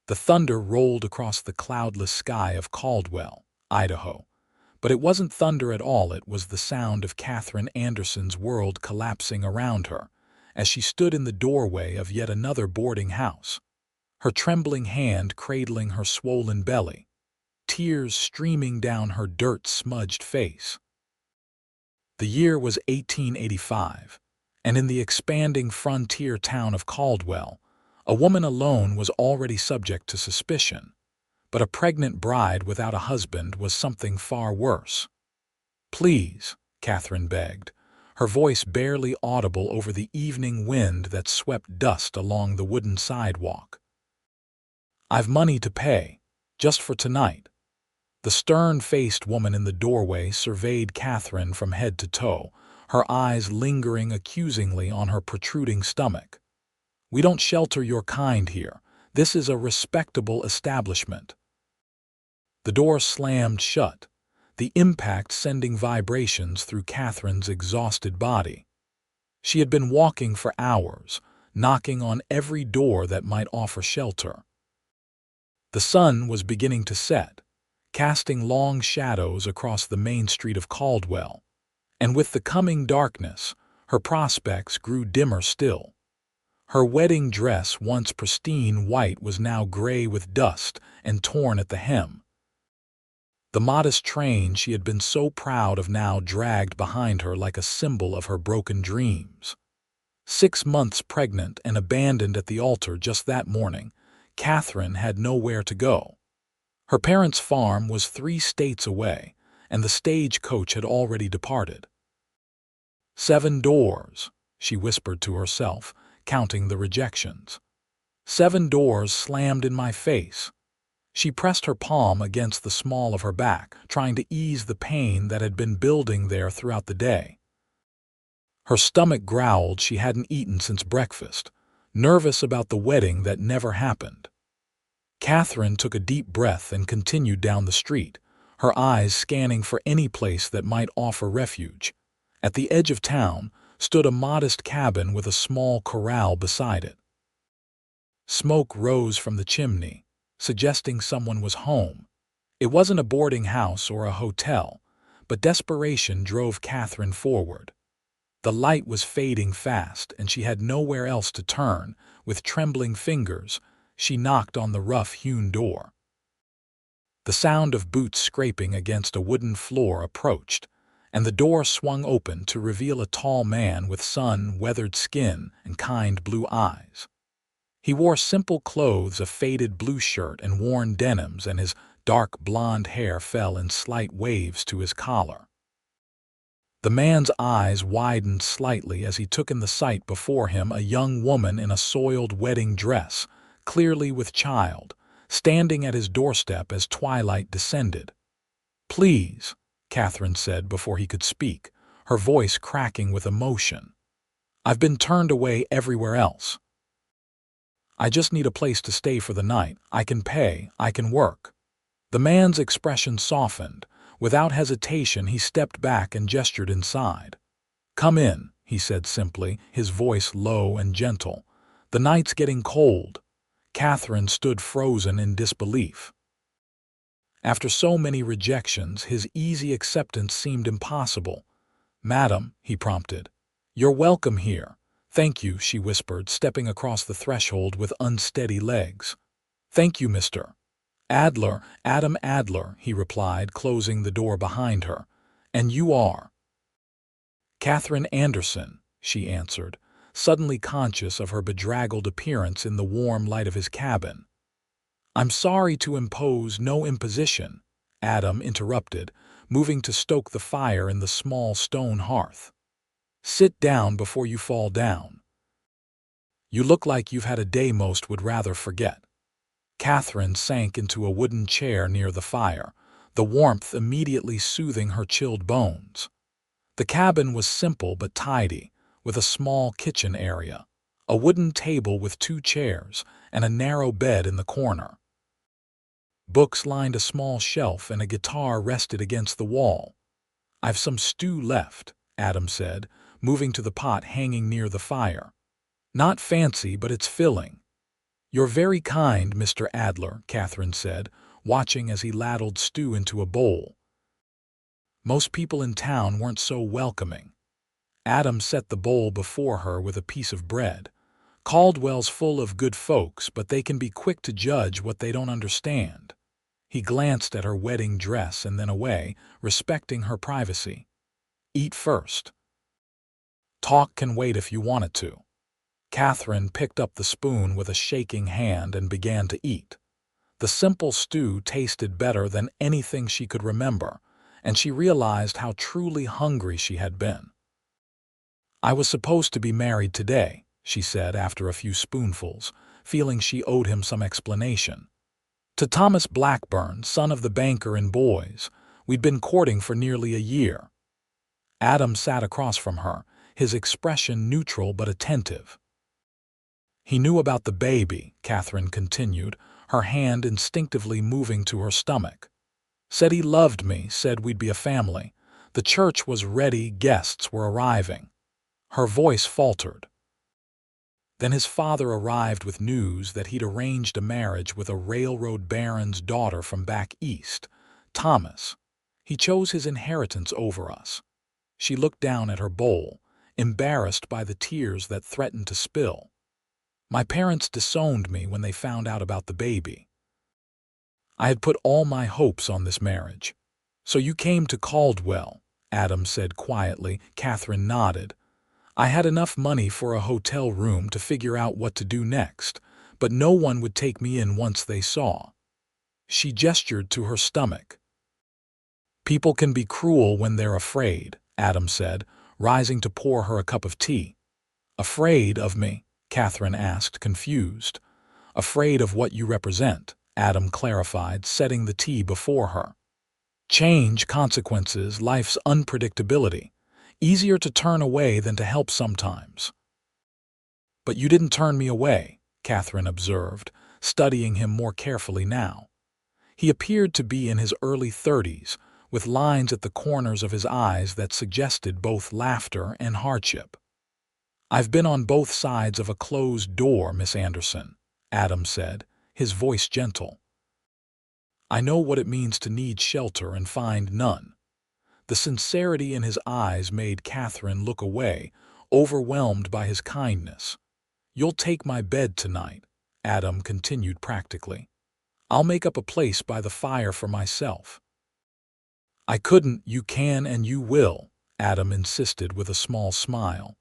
The thunder rolled across the cloudless sky of Caldwell, Idaho. But it wasn't thunder at all, it was the sound of Katherine Anderson's world collapsing around her, as she stood in the doorway of yet another boarding house, her trembling hand cradling her swollen belly, tears streaming down her dirt-smudged face. The year was 1885, and in the expanding frontier town of Caldwell, a woman alone was already subject to suspicion, but a pregnant bride without a husband was something far worse. "Please," Katherine begged, her voice barely audible over the evening wind that swept dust along the wooden sidewalk. "I've money to pay, just for tonight." The stern-faced woman in the doorway surveyed Katherine from head to toe, her eyes lingering accusingly on her protruding stomach. "We don't shelter your kind here. This is a respectable establishment." The door slammed shut, the impact sending vibrations through Katherine's exhausted body. She had been walking for hours, knocking on every door that might offer shelter. The sun was beginning to set, casting long shadows across the main street of Caldwell, and with the coming darkness, her prospects grew dimmer still. Her wedding dress, once pristine white, was now gray with dust and torn at the hem. The modest train she had been so proud of now dragged behind her like a symbol of her broken dreams. 6 months pregnant and abandoned at the altar just that morning, Katherine had nowhere to go. Her parents' farm was 3 states away, and the stagecoach had already departed. 7 doors, she whispered to herself, counting the rejections. 7 doors slammed in my face. She pressed her palm against the small of her back, trying to ease the pain that had been building there throughout the day. Her stomach growled. She hadn't eaten since breakfast, nervous about the wedding that never happened. Katherine took a deep breath and continued down the street, her eyes scanning for any place that might offer refuge. At the edge of town stood a modest cabin with a small corral beside it. Smoke rose from the chimney, suggesting someone was home. It wasn't a boarding house or a hotel, but desperation drove Katherine forward. The light was fading fast, and she had nowhere else to turn. With trembling fingers, she knocked on the rough-hewn door. The sound of boots scraping against a wooden floor approached, and the door swung open to reveal a tall man with sun-weathered skin and kind blue eyes. He wore simple clothes, a faded blue shirt and worn denims, and his dark blonde hair fell in slight waves to his collar. The man's eyes widened slightly as he took in the sight before him, a young woman in a soiled wedding dress, clearly with child, standing at his doorstep as twilight descended. "Please," Katherine said before he could speak, her voice cracking with emotion. "I've been turned away everywhere else. I just need a place to stay for the night. I can pay, I can work." The man's expression softened. Without hesitation, he stepped back and gestured inside. "Come in," he said simply, his voice low and gentle. "The night's getting cold." Katherine stood frozen in disbelief. After so many rejections, his easy acceptance seemed impossible. "Madam," he prompted. "You're welcome here." "Thank you," she whispered, stepping across the threshold with unsteady legs. "Thank you, Mr. Adler." "Adam Adler," he replied, closing the door behind her. "And you are?" "Katherine Anderson," she answered, suddenly conscious of her bedraggled appearance in the warm light of his cabin. "I'm sorry to impose." "No imposition," Adam interrupted, moving to stoke the fire in the small stone hearth. "Sit down before you fall down. You look like you've had a day most would rather forget." Katherine sank into a wooden chair near the fire, the warmth immediately soothing her chilled bones. The cabin was simple but tidy, with a small kitchen area, a wooden table with 2 chairs, and a narrow bed in the corner. Books lined a small shelf and a guitar rested against the wall. "I've some stew left," Adam said, moving to the pot hanging near the fire. "Not fancy, but it's filling." "You're very kind, Mr. Adler," Catherine said, watching as he ladled stew into a bowl. Most people in town weren't so welcoming. Adam set the bowl before her with a piece of bread. "Caldwell's full of good folks, but they can be quick to judge what they don't understand." He glanced at her wedding dress and then away, respecting her privacy. "Eat first. Talk can wait if you want it to." Catherine picked up the spoon with a shaking hand and began to eat. The simple stew tasted better than anything she could remember, and she realized how truly hungry she had been. "I was supposed to be married today," she said after a few spoonfuls, feeling she owed him some explanation. "To Thomas Blackburn, son of the banker in Boys. We'd been courting for nearly a year." Adam sat across from her, his expression neutral but attentive. "He knew about the baby," Catherine continued, her hand instinctively moving to her stomach. "Said he loved me, said we'd be a family. The church was ready, guests were arriving." Her voice faltered. "Then his father arrived with news that he'd arranged a marriage with a railroad baron's daughter from back east, Thomas. He chose his inheritance over us." She looked down at her bowl, embarrassed by the tears that threatened to spill. "My parents disowned me when they found out about the baby. I had put all my hopes on this marriage." "So you came to Caldwell," Adam said quietly. Catherine nodded. "I had enough money for a hotel room to figure out what to do next, but no one would take me in once they saw." She gestured to her stomach. "People can be cruel when they're afraid," Adam said, rising to pour her a cup of tea. "Afraid of me?" Catherine asked, confused. "Afraid of what you represent," Adam clarified, setting the tea before her. "Change, consequences, life's unpredictability. Easier to turn away than to help sometimes." "But you didn't turn me away," Catherine observed, studying him more carefully now. He appeared to be in his early 30s, with lines at the corners of his eyes that suggested both laughter and hardship. "I've been on both sides of a closed door, Miss Anderson," Adam said, his voice gentle. "I know what it means to need shelter and find none." The sincerity in his eyes made Catherine look away, overwhelmed by his kindness. "You'll take my bed tonight," Adam continued practically. "I'll make up a place by the fire for myself." "I couldn't." "You can and you will," Adam insisted with a small smile.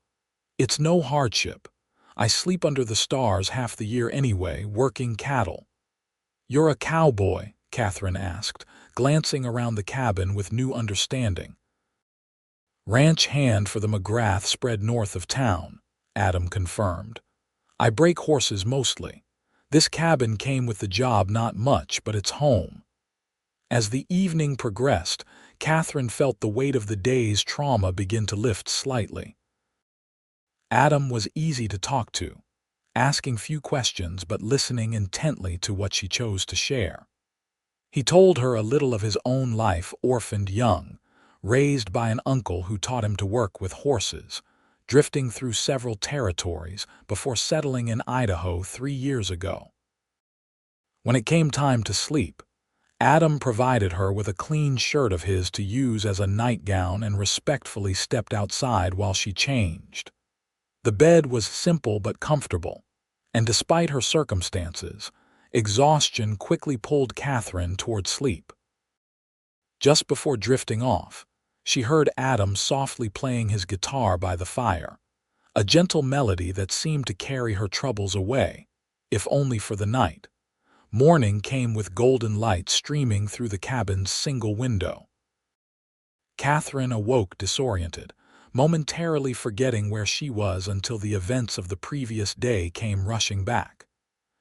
"It's no hardship. I sleep under the stars half the year anyway, working cattle." "You're a cowboy?" Catherine asked, glancing around the cabin with new understanding. "Ranch hand for the McGrath spread north of town," Adam confirmed. "I break horses mostly. This cabin came with the job, not much, but it's home." As the evening progressed, Catherine felt the weight of the day's trauma begin to lift slightly. Adam was easy to talk to, asking few questions but listening intently to what she chose to share. He told her a little of his own life, orphaned young, raised by an uncle who taught him to work with horses, drifting through several territories before settling in Idaho 3 years ago. When it came time to sleep, Adam provided her with a clean shirt of his to use as a nightgown and respectfully stepped outside while she changed. The bed was simple but comfortable, and despite her circumstances, exhaustion quickly pulled Catherine toward sleep. Just before drifting off, she heard Adam softly playing his guitar by the fire, a gentle melody that seemed to carry her troubles away, if only for the night. Morning came with golden light streaming through the cabin's single window. Catherine awoke disoriented, momentarily forgetting where she was until the events of the previous day came rushing back.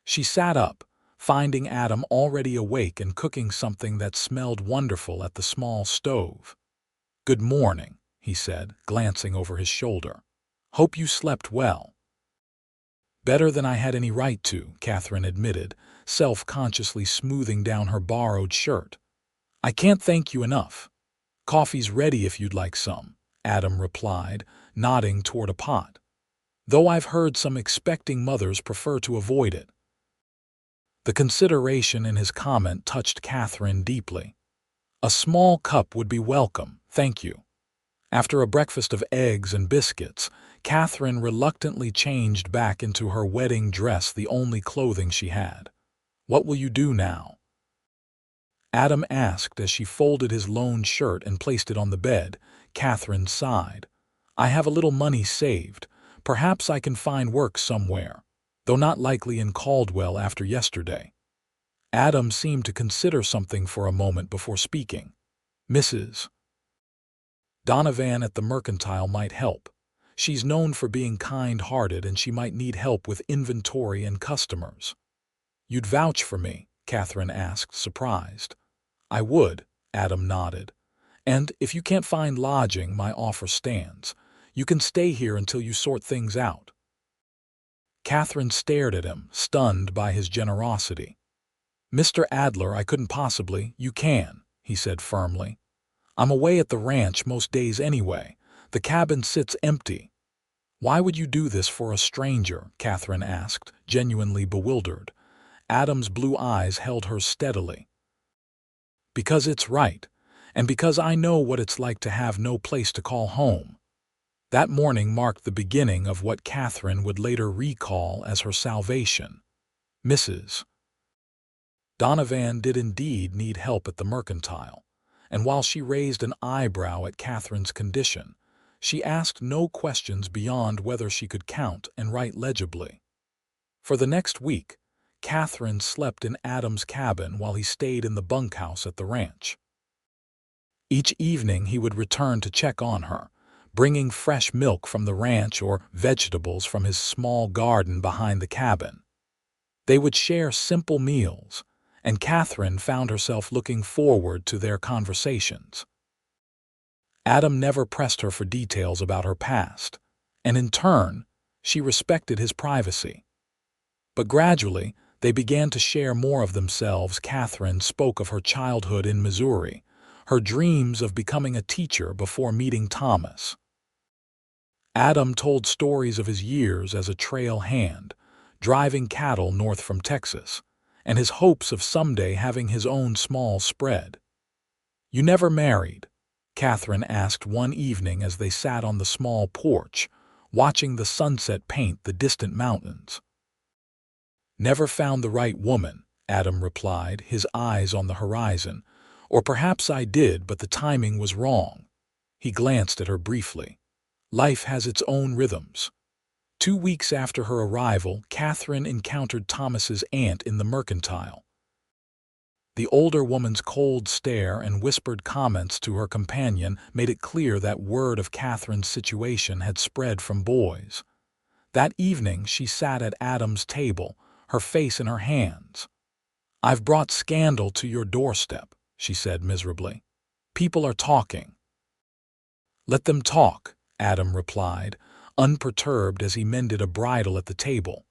She sat up, finding Adam already awake and cooking something that smelled wonderful at the small stove. "Good morning," he said, glancing over his shoulder. "Hope you slept well." "Better than I had any right to," Catherine admitted, self-consciously smoothing down her borrowed shirt. "I can't thank you enough." "Coffee's ready if you'd like some," Adam replied, nodding toward a pot. "Though I've heard some expecting mothers prefer to avoid it." The consideration in his comment touched Catherine deeply. A small cup would be welcome, thank you. After a breakfast of eggs and biscuits, Catherine reluctantly changed back into her wedding dress, the only clothing she had. What will you do now? Adam asked as she folded his lone shirt and placed it on the bed. Catherine sighed. I have a little money saved. Perhaps I can find work somewhere, though not likely in Caldwell after yesterday. Adam seemed to consider something for a moment before speaking. Mrs. Donovan at the Mercantile might help. She's known for being kind-hearted and she might need help with inventory and customers. You'd vouch for me? Catherine asked, surprised. I would, Adam nodded. And if you can't find lodging, my offer stands. You can stay here until you sort things out. Catherine stared at him, stunned by his generosity. Mr. Adler, I couldn't possibly. You can, he said firmly. I'm away at the ranch most days anyway. The cabin sits empty. Why would you do this for a stranger? Catherine asked, genuinely bewildered. Adam's blue eyes held hers steadily. Because it's right, and because I know what it's like to have no place to call home. That morning marked the beginning of what Catherine would later recall as her salvation. Mrs. Donovan did indeed need help at the Mercantile, and while she raised an eyebrow at Catherine's condition, she asked no questions beyond whether she could count and write legibly. For the next week, Catherine slept in Adam's cabin while he stayed in the bunkhouse at the ranch. Each evening he would return to check on her, bringing fresh milk from the ranch or vegetables from his small garden behind the cabin. They would share simple meals, and Catherine found herself looking forward to their conversations. Adam never pressed her for details about her past, and in turn, she respected his privacy. But gradually, they began to share more of themselves. Catherine spoke of her childhood in Missouri, her dreams of becoming a teacher before meeting Thomas. Adam told stories of his years as a trail hand, driving cattle north from Texas, and his hopes of someday having his own small spread. You never married? Catherine asked one evening as they sat on the small porch, watching the sunset paint the distant mountains. Never found the right woman, Adam replied, his eyes on the horizon. Or perhaps I did, but the timing was wrong. He glanced at her briefly. Life has its own rhythms. 2 weeks after her arrival, Catherine encountered Thomas's aunt in the Mercantile. The older woman's cold stare and whispered comments to her companion made it clear that word of Catherine's situation had spread from boys. That evening she sat at Adam's table, her face in her hands. I've brought scandal to your doorstep, she said miserably. People are talking. Let them talk, Adam replied, unperturbed as he mended a bridle at the table.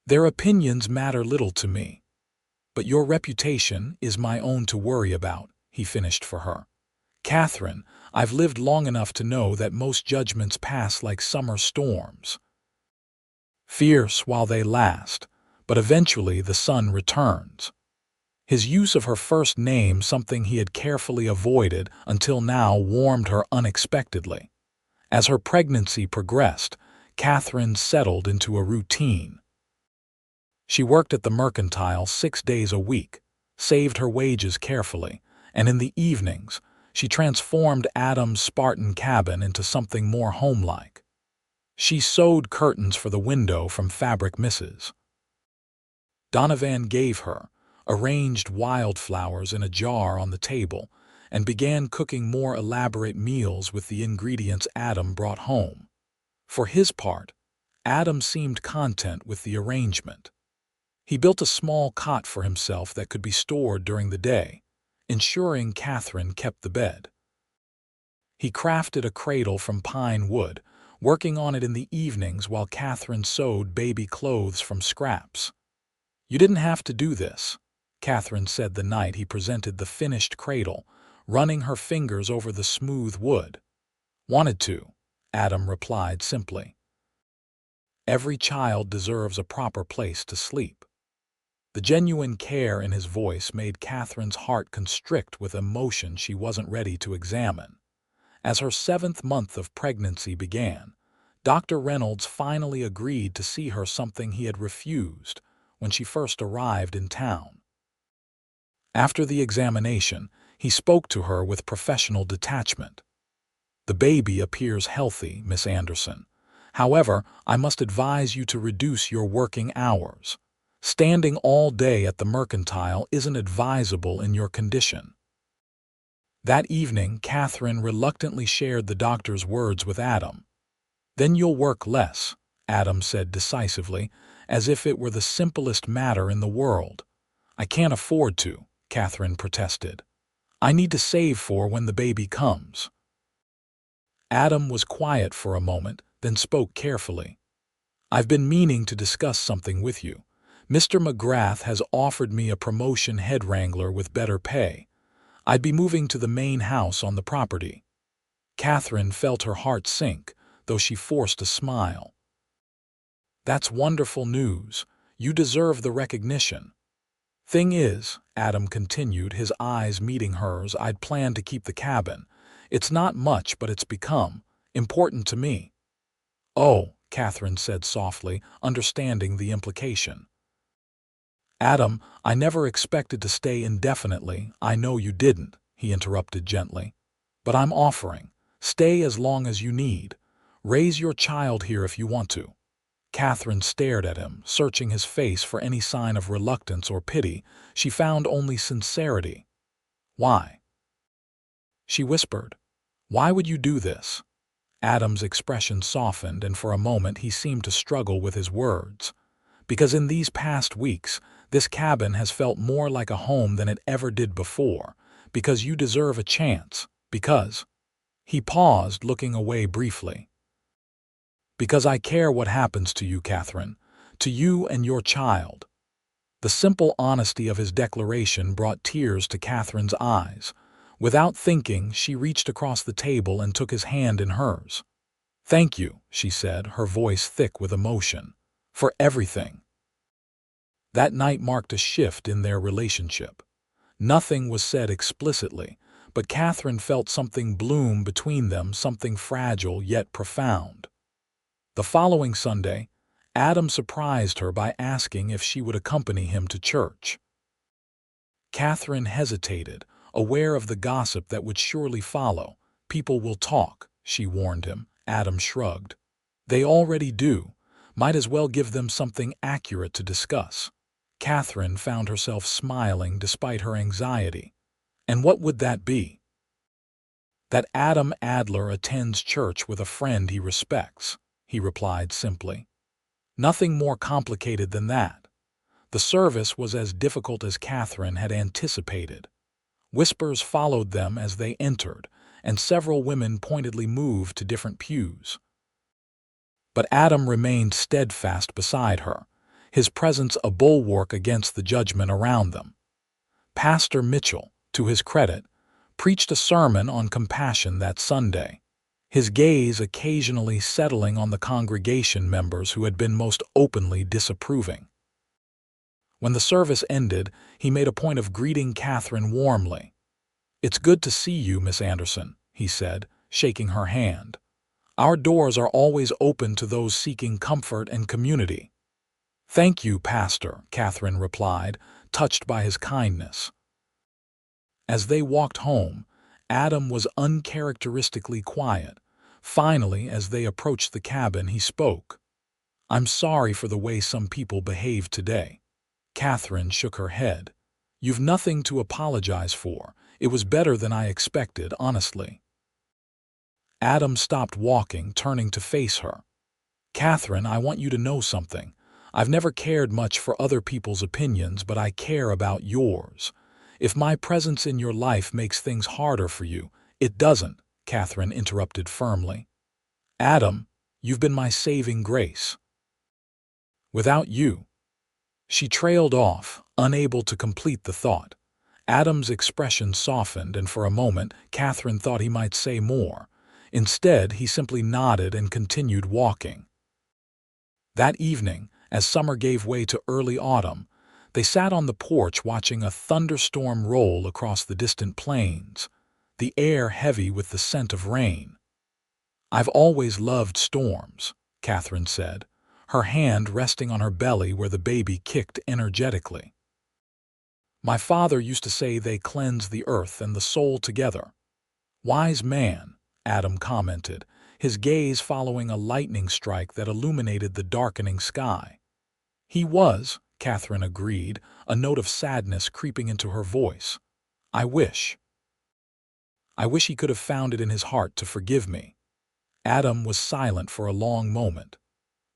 Their opinions matter little to me. But your reputation is my own to worry about, he finished for her. Catherine, I've lived long enough to know that most judgments pass like summer storms. Fierce while they last, but eventually the sun returns. His use of her first name, something he had carefully avoided until now, warmed her unexpectedly. As her pregnancy progressed, Catherine settled into a routine. She worked at the Mercantile 6 days a week, saved her wages carefully, and in the evenings, she transformed Adam's Spartan cabin into something more homelike. She sewed curtains for the window from fabric Mrs. Donovan gave her, arranged wildflowers in a jar on the table, and began cooking more elaborate meals with the ingredients Adam brought home. For his part, Adam seemed content with the arrangement. He built a small cot for himself that could be stored during the day, ensuring Catherine kept the bed. He crafted a cradle from pine wood, working on it in the evenings while Catherine sewed baby clothes from scraps. You didn't have to do this, Catherine said the night he presented the finished cradle, running her fingers over the smooth wood. Wanted to, Adam replied simply. Every child deserves a proper place to sleep. The genuine care in his voice made Catherine's heart constrict with emotion she wasn't ready to examine. As her 7th month of pregnancy began, Dr. Reynolds finally agreed to see her, something he had refused when she first arrived in town. After the examination, he spoke to her with professional detachment. "The baby appears healthy, Miss Anderson. However, I must advise you to reduce your working hours. Standing all day at the mercantile isn't advisable in your condition." That evening, Catherine reluctantly shared the doctor's words with Adam. "Then you'll work less," Adam said decisively, as if it were the simplest matter in the world. "I can't afford to," Catherine protested. "I need to save for when the baby comes." Adam was quiet for a moment, then spoke carefully. "I've been meaning to discuss something with you. Mr. McGrath has offered me a promotion, head wrangler with better pay. I'd be moving to the main house on the property." Catherine felt her heart sink, though she forced a smile. "That's wonderful news. You deserve the recognition." "Thing is," Adam continued, his eyes meeting hers, "I'd planned to keep the cabin. It's not much, but it's become important to me." "Oh," Catherine said softly, understanding the implication. "Adam, I never expected to stay indefinitely." "I know you didn't," he interrupted gently. "But I'm offering. Stay as long as you need. Raise your child here if you want to." Catherine stared at him, searching his face for any sign of reluctance or pity. She found only sincerity. "Why?" she whispered. "Why would you do this?" Adam's expression softened, and for a moment he seemed to struggle with his words. "Because in these past weeks, this cabin has felt more like a home than it ever did before. Because you deserve a chance. Because—" he paused, looking away briefly. "Because I care what happens to you, Catherine. To you and your child." The simple honesty of his declaration brought tears to Catherine's eyes. Without thinking, she reached across the table and took his hand in hers. "Thank you," she said, her voice thick with emotion, "for everything." That night marked a shift in their relationship. Nothing was said explicitly, but Catherine felt something bloom between them, something fragile yet profound. The following Sunday, Adam surprised her by asking if she would accompany him to church. Catherine hesitated, aware of the gossip that would surely follow. "People will talk," she warned him. Adam shrugged. "They already do. Might as well give them something accurate to discuss." Catherine found herself smiling despite her anxiety. "And what would that be?" "That Adam Adler attends church with a friend he respects," he replied simply. Nothing more complicated than that. The service was as difficult as Catherine had anticipated. Whispers followed them as they entered, and several women pointedly moved to different pews. But Adam remained steadfast beside her, his presence a bulwark against the judgment around them. Pastor Mitchell, to his credit, preached a sermon on compassion that Sunday, his gaze occasionally settling on the congregation members who had been most openly disapproving. When the service ended, he made a point of greeting Catherine warmly. "It's good to see you, Miss Anderson," he said, shaking her hand. "Our doors are always open to those seeking comfort and community." "Thank you, Pastor," Catherine replied, touched by his kindness. As they walked home, Adam was uncharacteristically quiet. Finally, as they approached the cabin, he spoke. "I'm sorry for the way some people behaved today." Catherine shook her head. "You've nothing to apologize for. It was better than I expected, honestly." Adam stopped walking, turning to face her. "Catherine, I want you to know something. I've never cared much for other people's opinions, but I care about yours. If my presence in your life makes things harder for you—" "It doesn't," Catherine interrupted firmly. "Adam, you've been my saving grace. Without you—" She trailed off, unable to complete the thought. Adam's expression softened, and for a moment Catherine thought he might say more. Instead, he simply nodded and continued walking. That evening, as summer gave way to early autumn, They sat on the porch watching a thunderstorm roll across the distant plains, the air heavy with the scent of rain. "I've always loved storms," Catherine said, her hand resting on her belly where the baby kicked energetically. "My father used to say they cleanse the earth and the soul together." "Wise man," Adam commented, his gaze following a lightning strike that illuminated the darkening sky. "He was," Catherine agreed, a note of sadness creeping into her voice. I wish he could have found it in his heart to forgive me." Adam was silent for a long moment.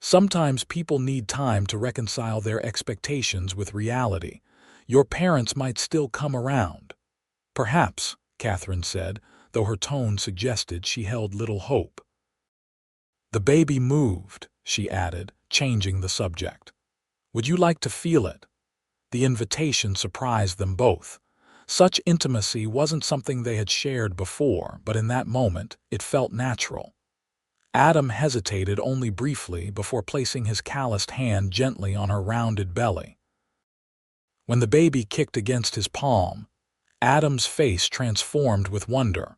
"Sometimes people need time to reconcile their expectations with reality. Your parents might still come around." "Perhaps," Catherine said, though her tone suggested she held little hope. "The baby moved," she added, changing the subject. "Would you like to feel it?" The invitation surprised them both. Such intimacy wasn't something they had shared before, but in that moment it felt natural. Adam hesitated only briefly before placing his calloused hand gently on her rounded belly. When the baby kicked against his palm, Adam's face transformed with wonder.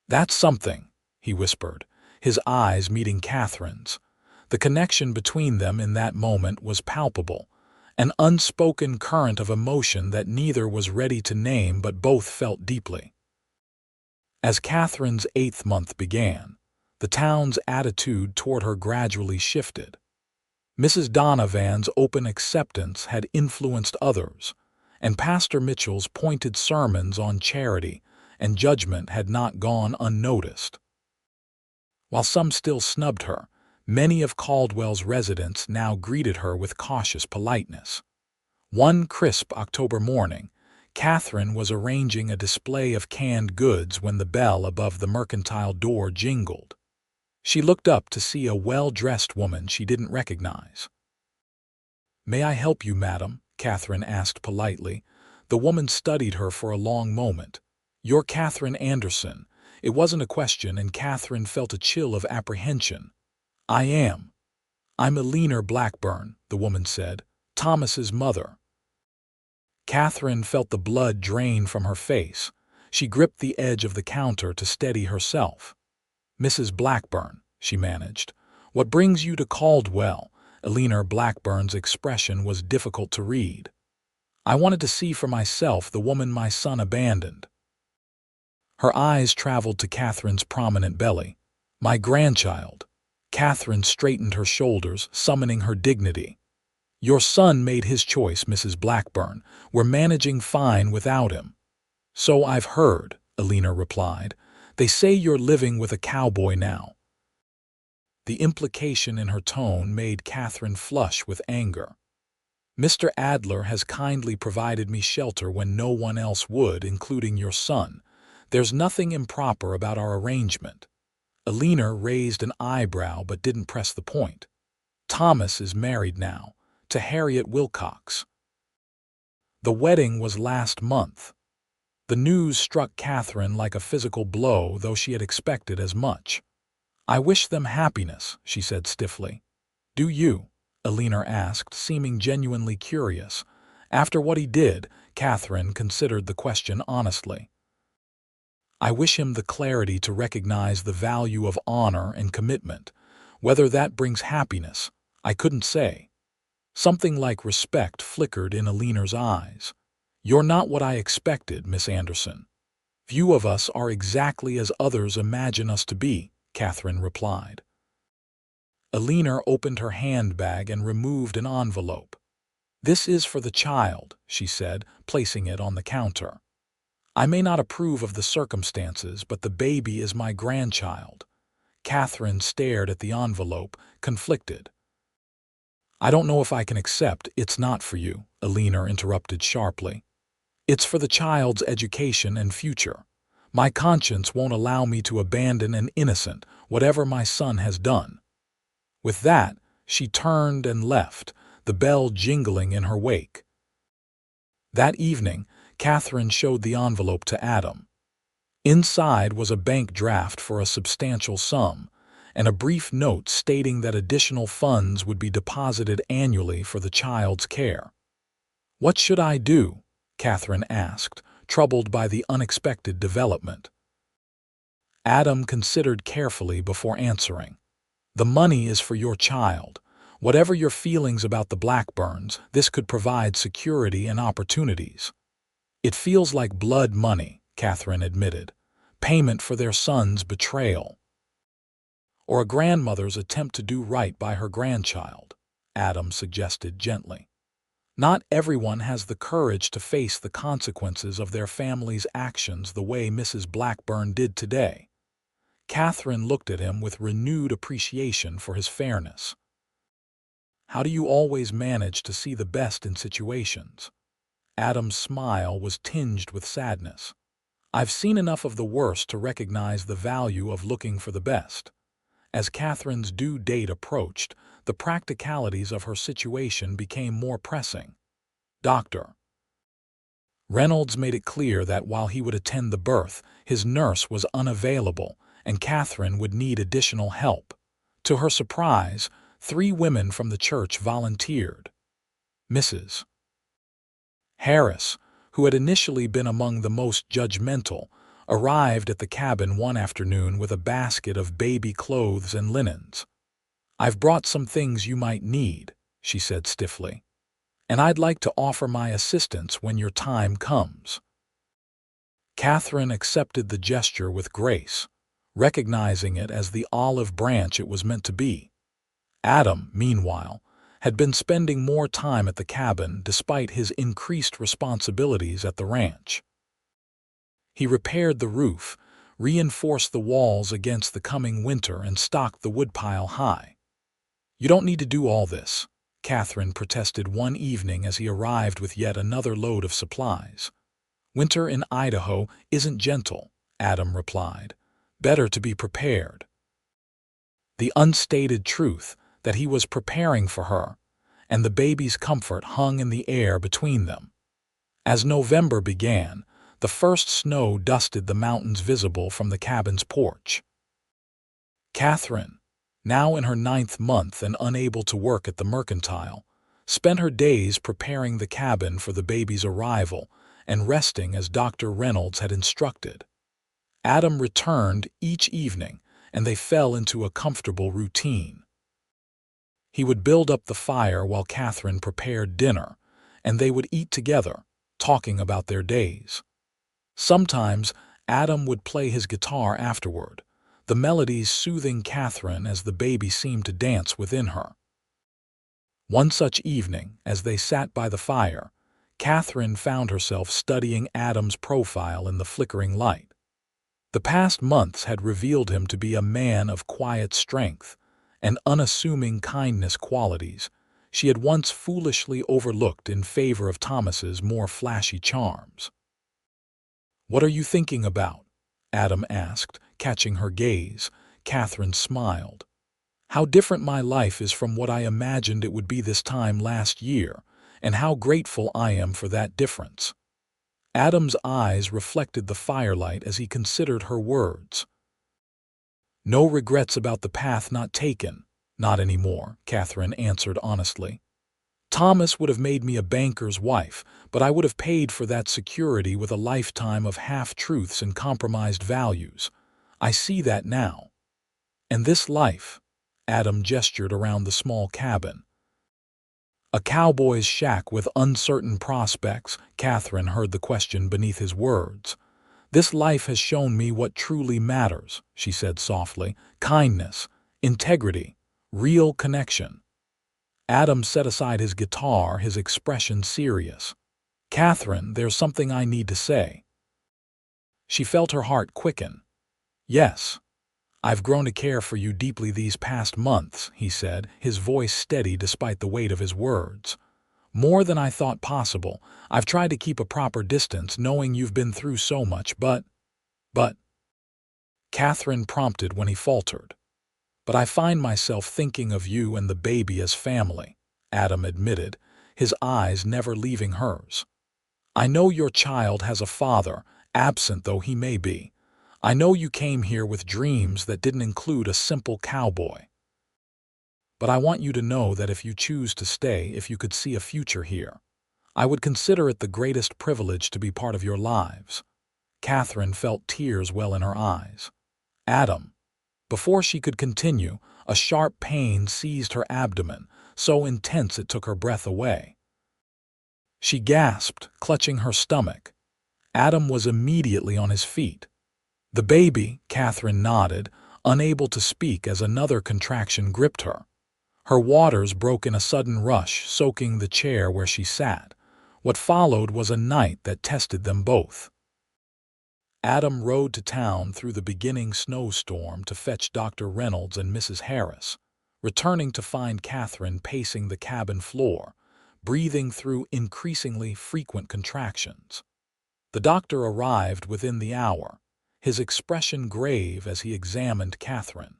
"That's something," he whispered, his eyes meeting Catherine's. The connection between them in that moment was palpable, an unspoken current of emotion that neither was ready to name but both felt deeply. As Catherine's 8th month began, the town's attitude toward her gradually shifted. Mrs. Donovan's open acceptance had influenced others, and Pastor Mitchell's pointed sermons on charity and judgment had not gone unnoticed. While some still snubbed her, many of Caldwell's residents now greeted her with cautious politeness. One crisp October morning, Catherine was arranging a display of canned goods when the bell above the mercantile door jingled. She looked up to see a well-dressed woman she didn't recognize. "May I help you, madam?" Catherine asked politely. The woman studied her for a long moment. "You're Catherine Anderson." It wasn't a question, and Catherine felt a chill of apprehension. "I am. I'm Eleanor Blackburn," the woman said, "Thomas's mother." Catherine felt the blood drain from her face. She gripped the edge of the counter to steady herself. "Mrs. Blackburn," she managed. "What brings you to Caldwell?" Eleanor Blackburn's expression was difficult to read. "I wanted to see for myself the woman my son abandoned." Her eyes traveled to Catherine's prominent belly. "My grandchild." Catherine straightened her shoulders, summoning her dignity. "Your son made his choice, Mrs. Blackburn. We're managing fine without him." "So I've heard," Eleanor replied. "They say you're living with a cowboy now." The implication in her tone made Catherine flush with anger. "Mr. Adler has kindly provided me shelter when no one else would, including your son. There's nothing improper about our arrangement." Eleanor raised an eyebrow but didn't press the point. "Thomas is married now, to Harriet Wilcox. The wedding was last month." The news struck Catherine like a physical blow, though she had expected as much. "I wish them happiness," she said stiffly. "Do you?" Eleanor asked, seeming genuinely curious. After what he did, Catherine considered the question honestly. "I wish him the clarity to recognize the value of honor and commitment. Whether that brings happiness, I couldn't say." Something like respect flickered in Eleanor's eyes. "You're not what I expected, Miss Anderson. Few of us are exactly as others imagine us to be," Catherine replied. Eleanor opened her handbag and removed an envelope. "This is for the child," she said, placing it on the counter. "I may not approve of the circumstances, but the baby is my grandchild." Catherine stared at the envelope, conflicted. "I don't know if I can accept." "It's not for you," Eleanor interrupted sharply. "It's for the child's education and future. My conscience won't allow me to abandon an innocent, whatever my son has done." With that, she turned and left, the bell jingling in her wake. That evening, Catherine showed the envelope to Adam. Inside was a bank draft for a substantial sum, and a brief note stating that additional funds would be deposited annually for the child's care. "What should I do?" Catherine asked, troubled by the unexpected development. Adam considered carefully before answering. "The money is for your child. Whatever your feelings about the Blackburns, this could provide security and opportunities." "It feels like blood money," Catherine admitted. "Payment for their son's betrayal." "Or a grandmother's attempt to do right by her grandchild," Adam suggested gently. "Not everyone has the courage to face the consequences of their family's actions the way Mrs. Blackburn did today." Catherine looked at him with renewed appreciation for his fairness. "How do you always manage to see the best in situations?" Adam's smile was tinged with sadness. "I've seen enough of the worst to recognize the value of looking for the best." As Catherine's due date approached, the practicalities of her situation became more pressing. Dr. Reynolds made it clear that while he would attend the birth, his nurse was unavailable, and Catherine would need additional help. To her surprise, 3 women from the church volunteered. Mrs. Harris, who had initially been among the most judgmental, arrived at the cabin one afternoon with a basket of baby clothes and linens. "I've brought some things you might need," she said stiffly, "and I'd like to offer my assistance when your time comes." Catherine accepted the gesture with grace, recognizing it as the olive branch it was meant to be. Adam, meanwhile, had been spending more time at the cabin despite his increased responsibilities at the ranch. He repaired the roof, reinforced the walls against the coming winter, and stocked the woodpile high. "You don't need to do all this," Catherine protested one evening as he arrived with yet another load of supplies. "Winter in Idaho isn't gentle," Adam replied. "Better to be prepared." The unstated truth that he was preparing for her, and the baby's comfort hung in the air between them. As November began, the first snow dusted the mountains visible from the cabin's porch. Catherine, now in her 9th month and unable to work at the mercantile, spent her days preparing the cabin for the baby's arrival and resting as Dr. Reynolds had instructed. Adam returned each evening, and they fell into a comfortable routine. He would build up the fire while Catherine prepared dinner, and they would eat together, talking about their days. Sometimes Adam would play his guitar afterward, the melodies soothing Catherine as the baby seemed to dance within her. One such evening, as they sat by the fire, Catherine found herself studying Adam's profile in the flickering light. The past months had revealed him to be a man of quiet strength and unassuming kindness, qualities she had once foolishly overlooked in favor of Thomas's more flashy charms. "What are you thinking about?" Adam asked, catching her gaze. Catherine smiled. "How different my life is from what I imagined it would be this time last year, and how grateful I am for that difference." Adam's eyes reflected the firelight as he considered her words. "No regrets about the path not taken, not anymore," Catherine answered honestly. "Thomas would have made me a banker's wife, but I would have paid for that security with a lifetime of half-truths and compromised values. I see that now. And this life," Adam gestured around the small cabin. "A cowboy's shack with uncertain prospects," Catherine heard the question beneath his words. "This life has shown me what truly matters," she said softly. "Kindness, integrity, real connection." Adam set aside his guitar, his expression serious. "Catherine, there's something I need to say." She felt her heart quicken. "Yes, I've grown to care for you deeply these past months," he said, his voice steady despite the weight of his words. "More than I thought possible. I've tried to keep a proper distance, knowing you've been through so much, but... Catherine prompted when he faltered. "But I find myself thinking of you and the baby as family," Adam admitted, his eyes never leaving hers. "I know your child has a father, absent though he may be. I know you came here with dreams that didn't include a simple cowboy. But I want you to know that if you choose to stay, if you could see a future here, I would consider it the greatest privilege to be part of your lives." Catherine felt tears well in her eyes. "Adam." Before she could continue, a sharp pain seized her abdomen, so intense it took her breath away. She gasped, clutching her stomach. Adam was immediately on his feet. "The baby," Catherine nodded, unable to speak as another contraction gripped her. Her waters broke in a sudden rush, soaking the chair where she sat. What followed was a night that tested them both. Adam rode to town through the beginning snowstorm to fetch Dr. Reynolds and Mrs. Harris, returning to find Catherine pacing the cabin floor, breathing through increasingly frequent contractions. The doctor arrived within the hour, his expression grave as he examined Catherine.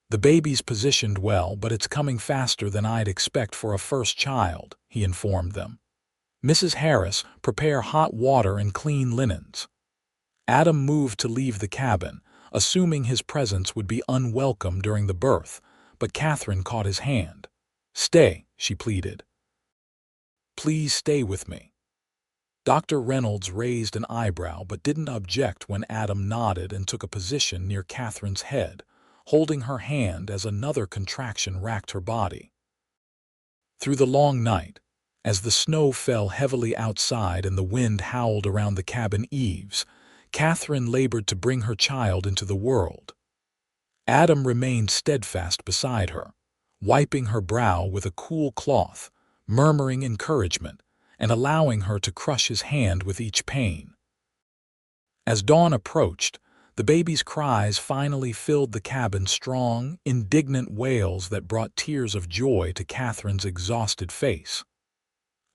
"The baby's positioned well, but it's coming faster than I'd expect for a first child," he informed them. "Mrs. Harris, prepare hot water and clean linens." Adam moved to leave the cabin, assuming his presence would be unwelcome during the birth, but Catherine caught his hand. "Stay," she pleaded. "Please stay with me." Dr. Reynolds raised an eyebrow but didn't object when Adam nodded and took a position near Catherine's head, holding her hand as another contraction racked her body. Through the long night, as the snow fell heavily outside and the wind howled around the cabin eaves, Catherine labored to bring her child into the world. Adam remained steadfast beside her, wiping her brow with a cool cloth, murmuring encouragement, and allowing her to crush his hand with each pain. As dawn approached, the baby's cries finally filled the cabin, strong, indignant wails that brought tears of joy to Catherine's exhausted face.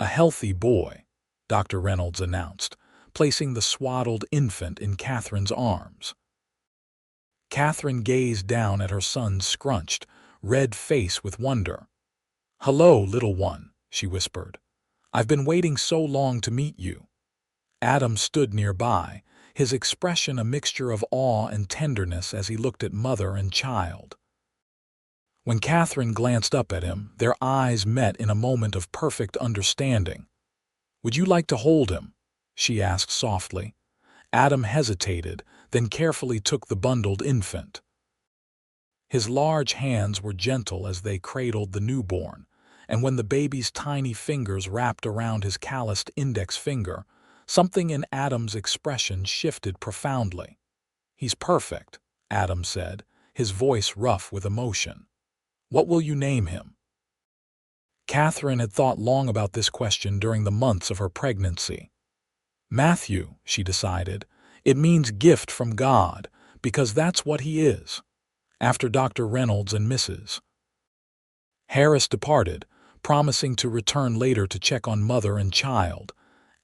"A healthy boy," Dr. Reynolds announced, placing the swaddled infant in Catherine's arms. Catherine gazed down at her son's scrunched, red face with wonder. "Hello, little one," she whispered. "I've been waiting so long to meet you." Adam stood nearby, his expression a mixture of awe and tenderness as he looked at mother and child. When Catherine glanced up at him, their eyes met in a moment of perfect understanding. "Would you like to hold him?" she asked softly. Adam hesitated, then carefully took the bundled infant. His large hands were gentle as they cradled the newborn, and when the baby's tiny fingers wrapped around his calloused index finger, something in Adam's expression shifted profoundly. "He's perfect," Adam said, his voice rough with emotion. "What will you name him?" Catherine had thought long about this question during the months of her pregnancy. "Matthew," she decided. "It means gift from God, because that's what he is." After Dr. Reynolds and Mrs. Harris departed, promising to return later to check on mother and child,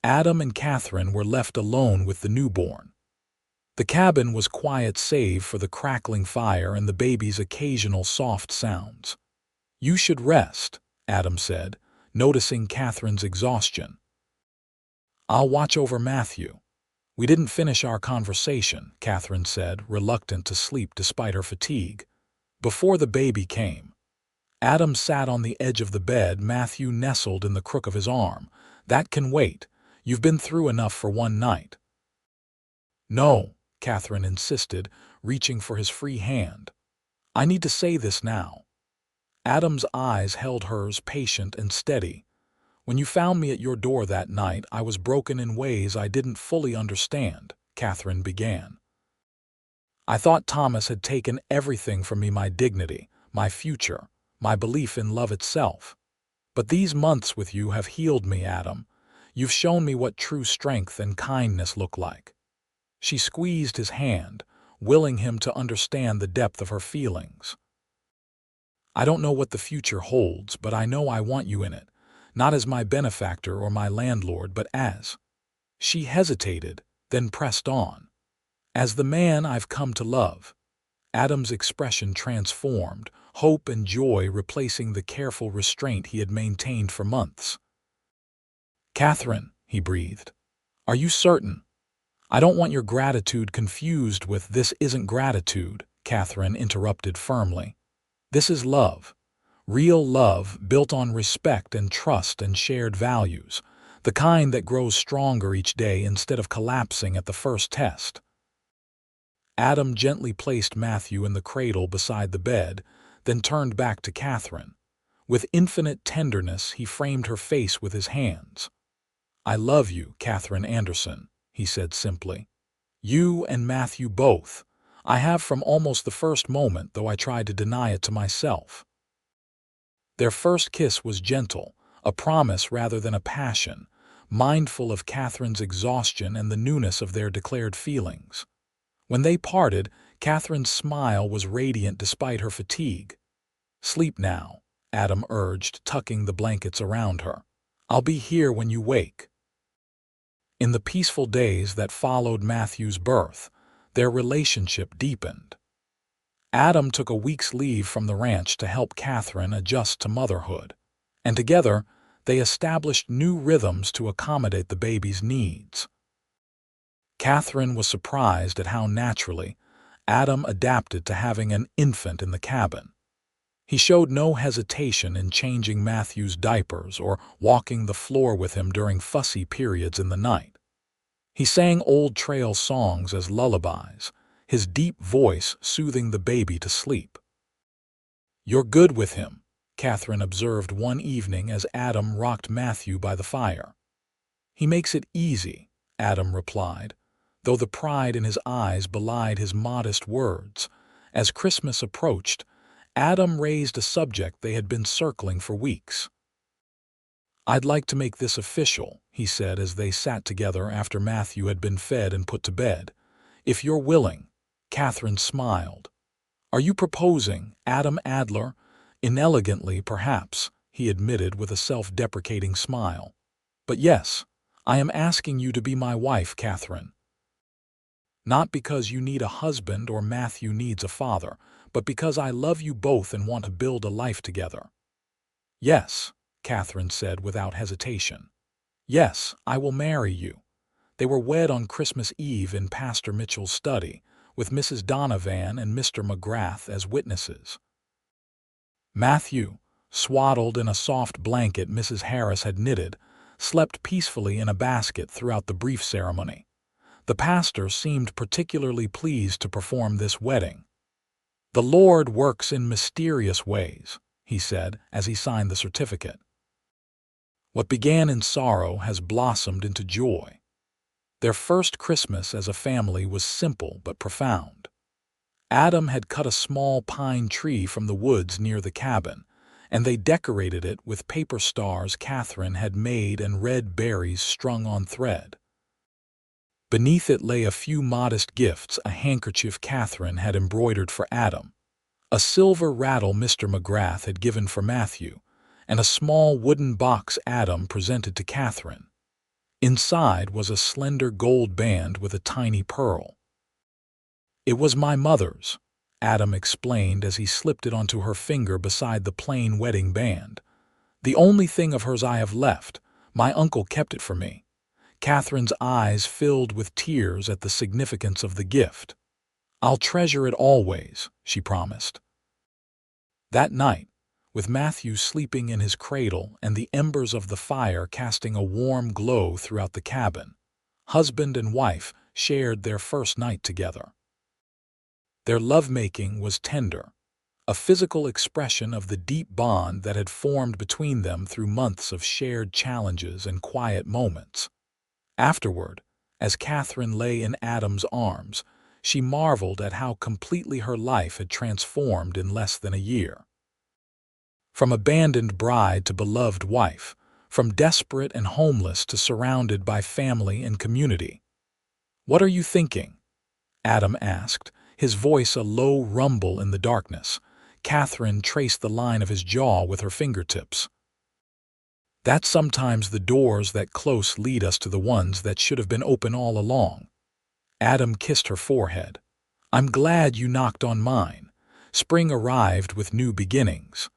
Adam and Catherine were left alone with the newborn. The cabin was quiet save for the crackling fire and the baby's occasional soft sounds. "You should rest," Adam said, noticing Catherine's exhaustion. "I'll watch over Matthew." "We didn't finish our conversation," Catherine said, reluctant to sleep despite her fatigue. "Before the baby came." Adam sat on the edge of the bed, Matthew nestled in the crook of his arm. "That can wait. You've been through enough for one night." "No," Catherine insisted, reaching for his free hand. "I need to say this now." Adam's eyes held hers, patient and steady. "When you found me at your door that night, I was broken in ways I didn't fully understand," Catherine began. "I thought Thomas had taken everything from me, my dignity, my future, my belief in love itself. But these months with you have healed me, Adam. You've shown me what true strength and kindness look like." She squeezed his hand, willing him to understand the depth of her feelings. "I don't know what the future holds, but I know I want you in it. Not as my benefactor or my landlord, but as—" She hesitated, then pressed on. "As the man I've come to love." Adam's expression transformed, hope and joy replacing the careful restraint he had maintained for months. "Catherine," he breathed, "are you certain?" "I don't want your gratitude confused with this isn't gratitude," Catherine interrupted firmly. "This is love. Real love built on respect and trust and shared values, the kind that grows stronger each day instead of collapsing at the first test. Adam gently placed Matthew in the cradle beside the bed, then turned back to Catherine. With infinite tenderness, he framed her face with his hands. "I love you, Catherine Anderson," he said simply. "You and Matthew both. I have from almost the first moment, though I tried to deny it to myself." Their first kiss was gentle, a promise rather than a passion, mindful of Catherine's exhaustion and the newness of their declared feelings. When they parted, Catherine's smile was radiant despite her fatigue. "Sleep now," Adam urged, tucking the blankets around her. "I'll be here when you wake." In the peaceful days that followed Matthew's birth, their relationship deepened. Adam took a week's leave from the ranch to help Catherine adjust to motherhood, and together they established new rhythms to accommodate the baby's needs. Catherine was surprised at how naturally Adam adapted to having an infant in the cabin. He showed no hesitation in changing Matthew's diapers or walking the floor with him during fussy periods in the night. He sang old trail songs as lullabies, his deep voice soothing the baby to sleep. "You're good with him," Catherine observed one evening as Adam rocked Matthew by the fire. "He makes it easy," Adam replied, though the pride in his eyes belied his modest words. As Christmas approached, Adam raised a subject they had been circling for weeks. "I'd like to make this official," he said as they sat together after Matthew had been fed and put to bed. "If you're willing." Catherine smiled. "Are you proposing, Adam Adler?" "Inelegantly, perhaps," he admitted with a self-deprecating smile. "But yes, I am asking you to be my wife, Catherine. Not because you need a husband or Matthew needs a father, but because I love you both and want to build a life together." "Yes," Catherine said without hesitation. "Yes, I will marry you." They were wed on Christmas Eve in Pastor Mitchell's study, with Mrs. Donovan and Mr. McGrath as witnesses. Matthew, swaddled in a soft blanket Mrs. Harris had knitted, slept peacefully in a basket throughout the brief ceremony. The pastor seemed particularly pleased to perform this wedding. "The Lord works in mysterious ways," he said as he signed the certificate. "What began in sorrow has blossomed into joy." Their first Christmas as a family was simple but profound. Adam had cut a small pine tree from the woods near the cabin, and they decorated it with paper stars Catherine had made and red berries strung on thread. Beneath it lay a few modest gifts, a handkerchief Catherine had embroidered for Adam, a silver rattle Mr. McGrath had given for Matthew, and a small wooden box Adam presented to Catherine. Inside was a slender gold band with a tiny pearl. "It was my mother's," Adam explained as he slipped it onto her finger beside the plain wedding band. "The only thing of hers I have left. My uncle kept it for me." Catherine's eyes filled with tears at the significance of the gift. "I'll treasure it always," she promised. That night, with Matthew sleeping in his cradle and the embers of the fire casting a warm glow throughout the cabin, husband and wife shared their first night together. Their lovemaking was tender, a physical expression of the deep bond that had formed between them through months of shared challenges and quiet moments. Afterward, as Catherine lay in Adam's arms, she marveled at how completely her life had transformed in less than a year. From abandoned bride to beloved wife, from desperate and homeless to surrounded by family and community. "What are you thinking?" Adam asked, his voice a low rumble in the darkness. Catherine traced the line of his jaw with her fingertips. "That sometimes the doors that close lead us to the ones that should have been open all along." Adam kissed her forehead. "I'm glad you knocked on mine. Spring arrived with new beginnings."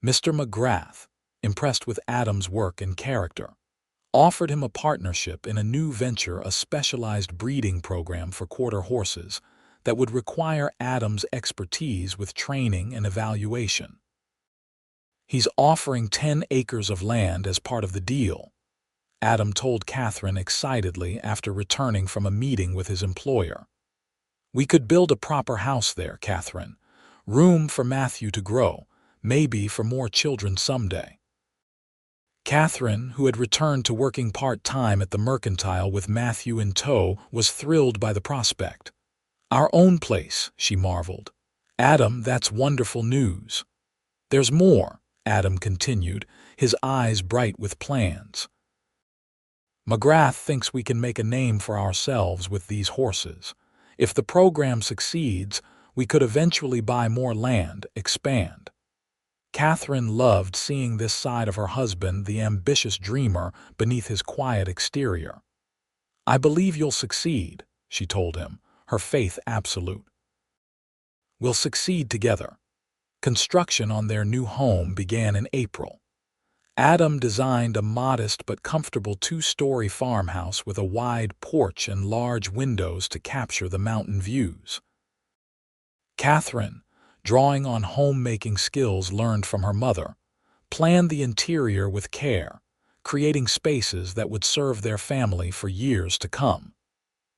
Mr. McGrath, impressed with Adam's work and character, offered him a partnership in a new venture, a specialized breeding program for quarter horses that would require Adam's expertise with training and evaluation. He's offering 10 acres of land as part of the deal, Adam told Catherine excitedly after returning from a meeting with his employer. We could build a proper house there, Catherine. Room for Matthew to grow, maybe for more children someday. Catherine, who had returned to working part-time at the mercantile with Matthew in tow, was thrilled by the prospect. Our own place, she marveled. Adam, that's wonderful news. There's more, Adam continued, his eyes bright with plans. McGrath thinks we can make a name for ourselves with these horses. If the program succeeds, we could eventually buy more land, expand. Catherine loved seeing this side of her husband, the ambitious dreamer, beneath his quiet exterior. I believe you'll succeed, she told him, her faith absolute. We'll succeed together. Construction on their new home began in April. Adam designed a modest but comfortable 2-story farmhouse with a wide porch and large windows to capture the mountain views. Catherine, drawing on homemaking skills learned from her mother, planned the interior with care, creating spaces that would serve their family for years to come.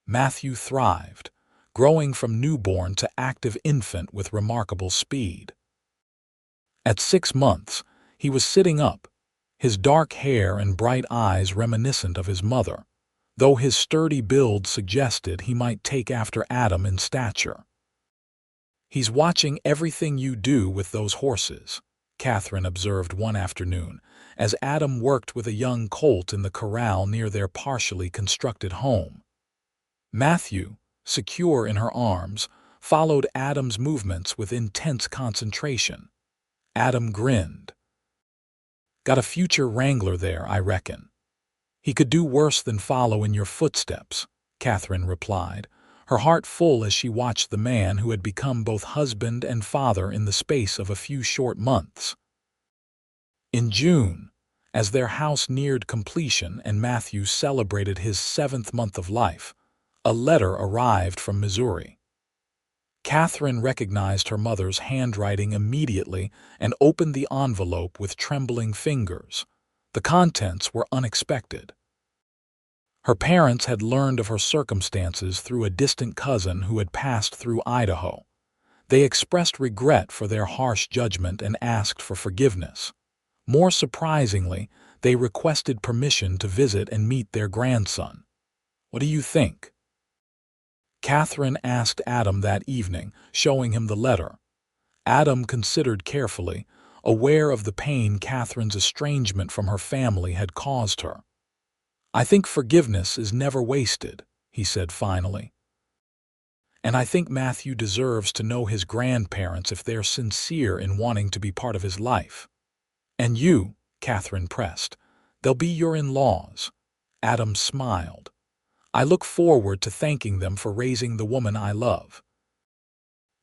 Matthew thrived, growing from newborn to active infant with remarkable speed. At 6 months, he was sitting up, his dark hair and bright eyes reminiscent of his mother, though his sturdy build suggested he might take after Adam in stature. He's watching everything you do with those horses, Catherine observed one afternoon, as Adam worked with a young colt in the corral near their partially constructed home. Matthew, secure in her arms, followed Adam's movements with intense concentration. Adam grinned. Got a future wrangler there, I reckon. He could do worse than follow in your footsteps, Catherine replied, her heart full as she watched the man who had become both husband and father in the space of a few short months. In June, as their house neared completion and Matthew celebrated his 7th month of life, a letter arrived from Missouri. Catherine recognized her mother's handwriting immediately and opened the envelope with trembling fingers. The contents were unexpected. Her parents had learned of her circumstances through a distant cousin who had passed through Idaho. They expressed regret for their harsh judgment and asked for forgiveness. More surprisingly, they requested permission to visit and meet their grandson. What do you think? Catherine asked Adam that evening, showing him the letter. Adam considered carefully, aware of the pain Catherine's estrangement from her family had caused her. I think forgiveness is never wasted, he said finally. And I think Matthew deserves to know his grandparents if they're sincere in wanting to be part of his life. And you, Catherine pressed, they'll be your in-laws. Adam smiled. I look forward to thanking them for raising the woman I love.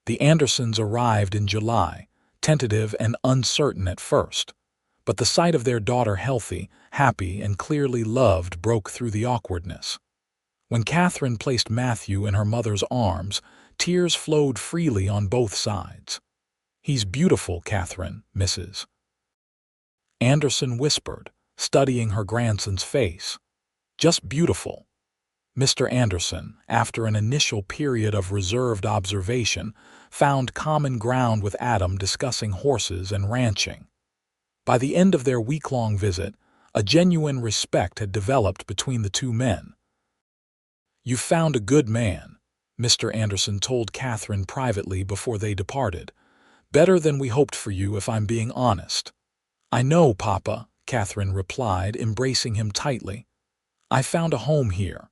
The Andersons arrived in July, tentative and uncertain at first, but the sight of their daughter healthy, happy, and clearly loved broke through the awkwardness. When Catherine placed Matthew in her mother's arms, tears flowed freely on both sides. He's beautiful, Catherine, Mrs. Anderson whispered, studying her grandson's face. Just beautiful. Mr. Anderson, after an initial period of reserved observation, found common ground with Adam discussing horses and ranching. By the end of their week-long visit, a genuine respect had developed between the two men. "You've found a good man," Mr. Anderson told Catherine privately before they departed. "Better than we hoped for you, if I'm being honest." "I know, Papa," Catherine replied, embracing him tightly. "I found a home here."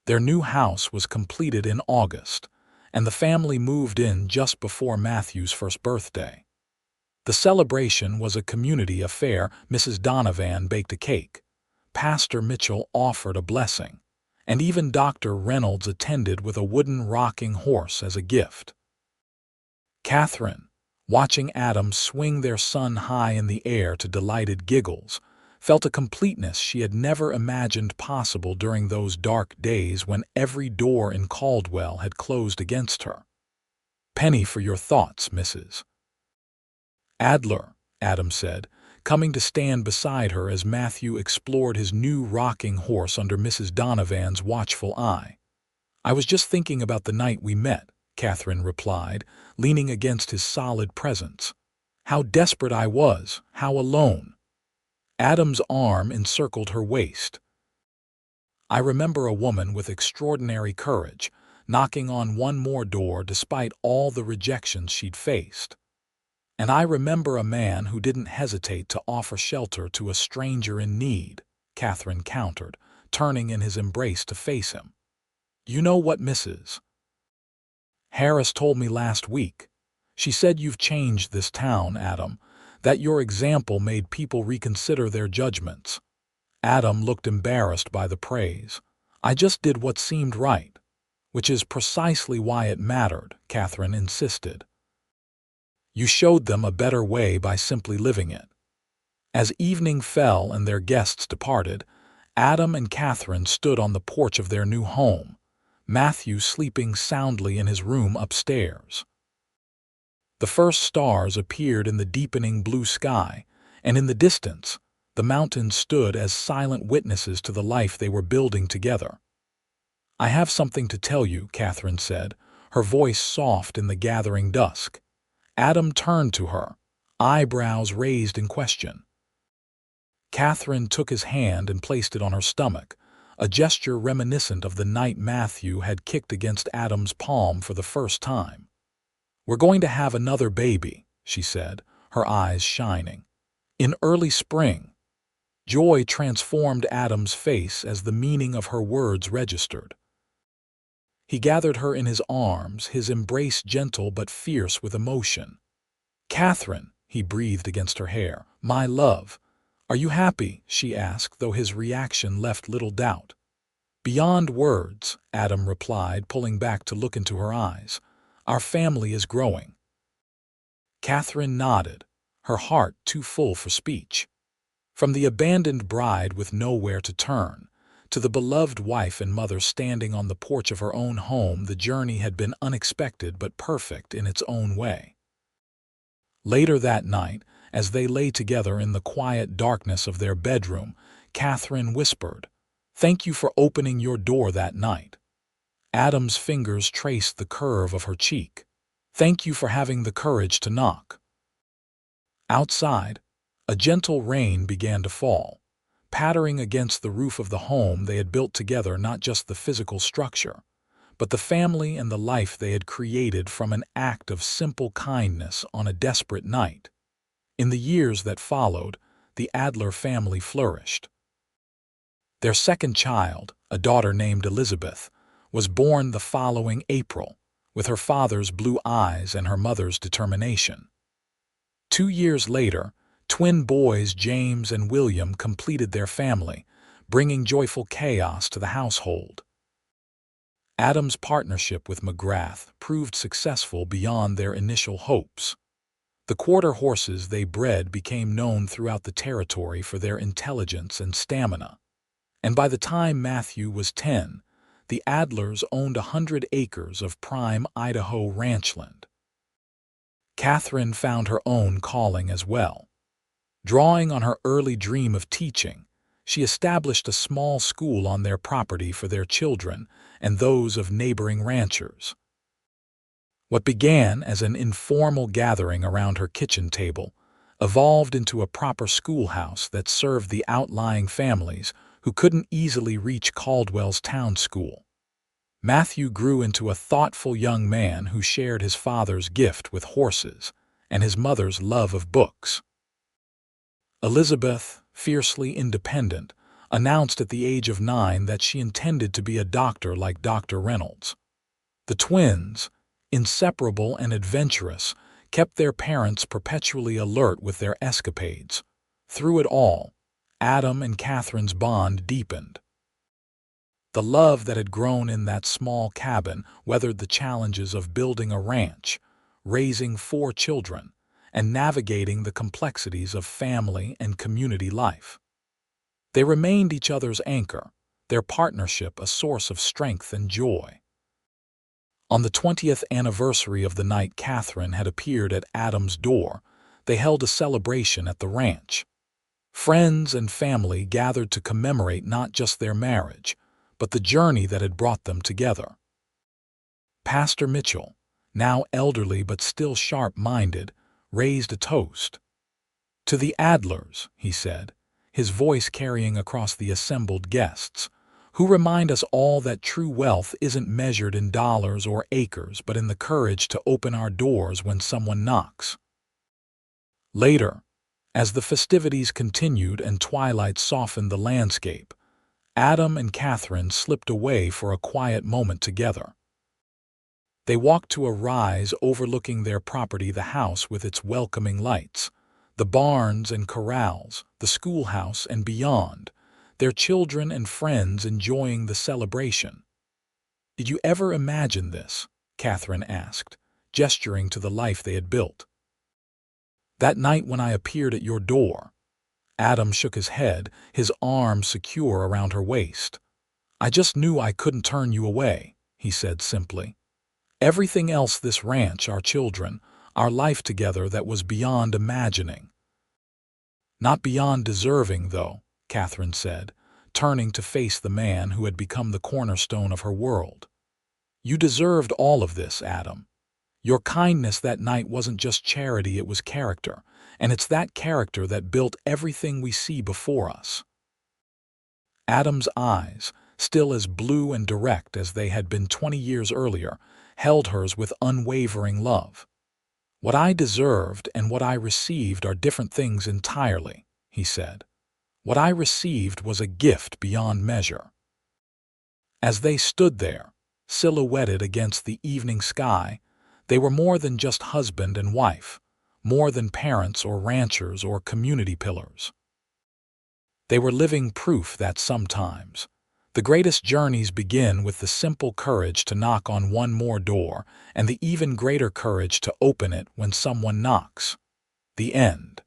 Their new house was completed in August, and the family moved in just before Matthew's first birthday. The celebration was a community affair. Mrs. Donovan baked a cake. Pastor Mitchell offered a blessing, and even Dr. Reynolds attended with a wooden rocking horse as a gift. Catherine, watching Adam swing their son high in the air to delighted giggles, felt a completeness she had never imagined possible during those dark days when every door in Caldwell had closed against her. "Penny for your thoughts, Mrs. Adler," Adam said, coming to stand beside her as Matthew explored his new rocking horse under Mrs. Donovan's watchful eye. "I was just thinking about the night we met," Catherine replied, leaning against his solid presence. "How desperate I was, how alone." Adam's arm encircled her waist. "I remember a woman with extraordinary courage, knocking on one more door despite all the rejections she'd faced. And I remember a man who didn't hesitate to offer shelter to a stranger in need," Catherine countered, turning in his embrace to face him. "You know what Mrs. Harris told me last week. She said you've changed this town, Adam, that your example made people reconsider their judgments." Adam looked embarrassed by the praise. "I just did what seemed right, which is precisely why it mattered," Catherine insisted. "You showed them a better way by simply living it." As evening fell and their guests departed, Adam and Catherine stood on the porch of their new home, Matthew sleeping soundly in his room upstairs. The first stars appeared in the deepening blue sky, and in the distance, the mountains stood as silent witnesses to the life they were building together. "I have something to tell you," Catherine said, her voice soft in the gathering dusk. Adam turned to her, eyebrows raised in question. Catherine took his hand and placed it on her stomach, a gesture reminiscent of the night Matthew had kicked against Adam's palm for the first time. "We're going to have another baby," she said, her eyes shining. "In early spring." Joy transformed Adam's face as the meaning of her words registered. He gathered her in his arms, his embrace gentle but fierce with emotion. "Catherine," he breathed against her hair, "my love." "Are you happy?" she asked, though his reaction left little doubt. "Beyond words," Adam replied, pulling back to look into her eyes. "Our family is growing." Catherine nodded, her heart too full for speech. From the abandoned bride with nowhere to turn, to the beloved wife and mother standing on the porch of her own home, the journey had been unexpected but perfect in its own way. Later that night, as they lay together in the quiet darkness of their bedroom, Catherine whispered, "Thank you for opening your door that night." Adam's fingers traced the curve of her cheek. "Thank you for having the courage to knock." Outside, a gentle rain began to fall, pattering against the roof of the home they had built together, not just the physical structure, but the family and the life they had created from an act of simple kindness on a desperate night. In the years that followed, the Adler family flourished. Their second child, a daughter named Elizabeth, was born the following April, with her father's blue eyes and her mother's determination. 2 years later, twin boys James and William completed their family, bringing joyful chaos to the household. Adam's partnership with McGrath proved successful beyond their initial hopes. The quarter horses they bred became known throughout the territory for their intelligence and stamina. And by the time Matthew was 10, the Adlers owned 100 acres of prime Idaho ranchland. Catherine found her own calling as well. Drawing on her early dream of teaching, she established a small school on their property for their children and those of neighboring ranchers. What began as an informal gathering around her kitchen table evolved into a proper schoolhouse that served the outlying families who couldn't easily reach Caldwell's town school. Matthew grew into a thoughtful young man who shared his father's gift with horses and his mother's love of books. Elizabeth, fiercely independent, announced at the age of 9 that she intended to be a doctor like Dr. Reynolds. The twins, inseparable and adventurous, kept their parents perpetually alert with their escapades. Through it all, Adam and Catherine's bond deepened. The love that had grown in that small cabin weathered the challenges of building a ranch, raising 4 children, and navigating the complexities of family and community life. They remained each other's anchor, their partnership a source of strength and joy. On the 20th anniversary of the night Catherine had appeared at Adam's door, they held a celebration at the ranch. Friends and family gathered to commemorate not just their marriage, but the journey that had brought them together. Pastor Mitchell, now elderly but still sharp-minded, raised a toast. "To the Adlers," he said, his voice carrying across the assembled guests, "who remind us all that true wealth isn't measured in dollars or acres but in the courage to open our doors when someone knocks." Later, as the festivities continued and twilight softened the landscape, Adam and Catherine slipped away for a quiet moment together. They walked to a rise overlooking their property, the house with its welcoming lights, the barns and corrals, the schoolhouse and beyond, their children and friends enjoying the celebration. "Did you ever imagine this?" Catherine asked, gesturing to the life they had built. "That night when I appeared at your door." Adam shook his head, his arms secure around her waist. "I just knew I couldn't turn you away," he said simply. "Everything else, this ranch, our children, our life together, that was beyond imagining." "Not beyond deserving, though," Catherine said, turning to face the man who had become the cornerstone of her world. "You deserved all of this, Adam. Your kindness that night wasn't just charity, it was character, and it's that character that built everything we see before us." Adam's eyes, still as blue and direct as they had been 20 years earlier, held hers with unwavering love. "What I deserved and what I received are different things entirely," he said. "What I received was a gift beyond measure." As they stood there, silhouetted against the evening sky, they were more than just husband and wife, more than parents or ranchers or community pillars. They were living proof that sometimes the greatest journeys begin with the simple courage to knock on one more door and the even greater courage to open it when someone knocks. The end.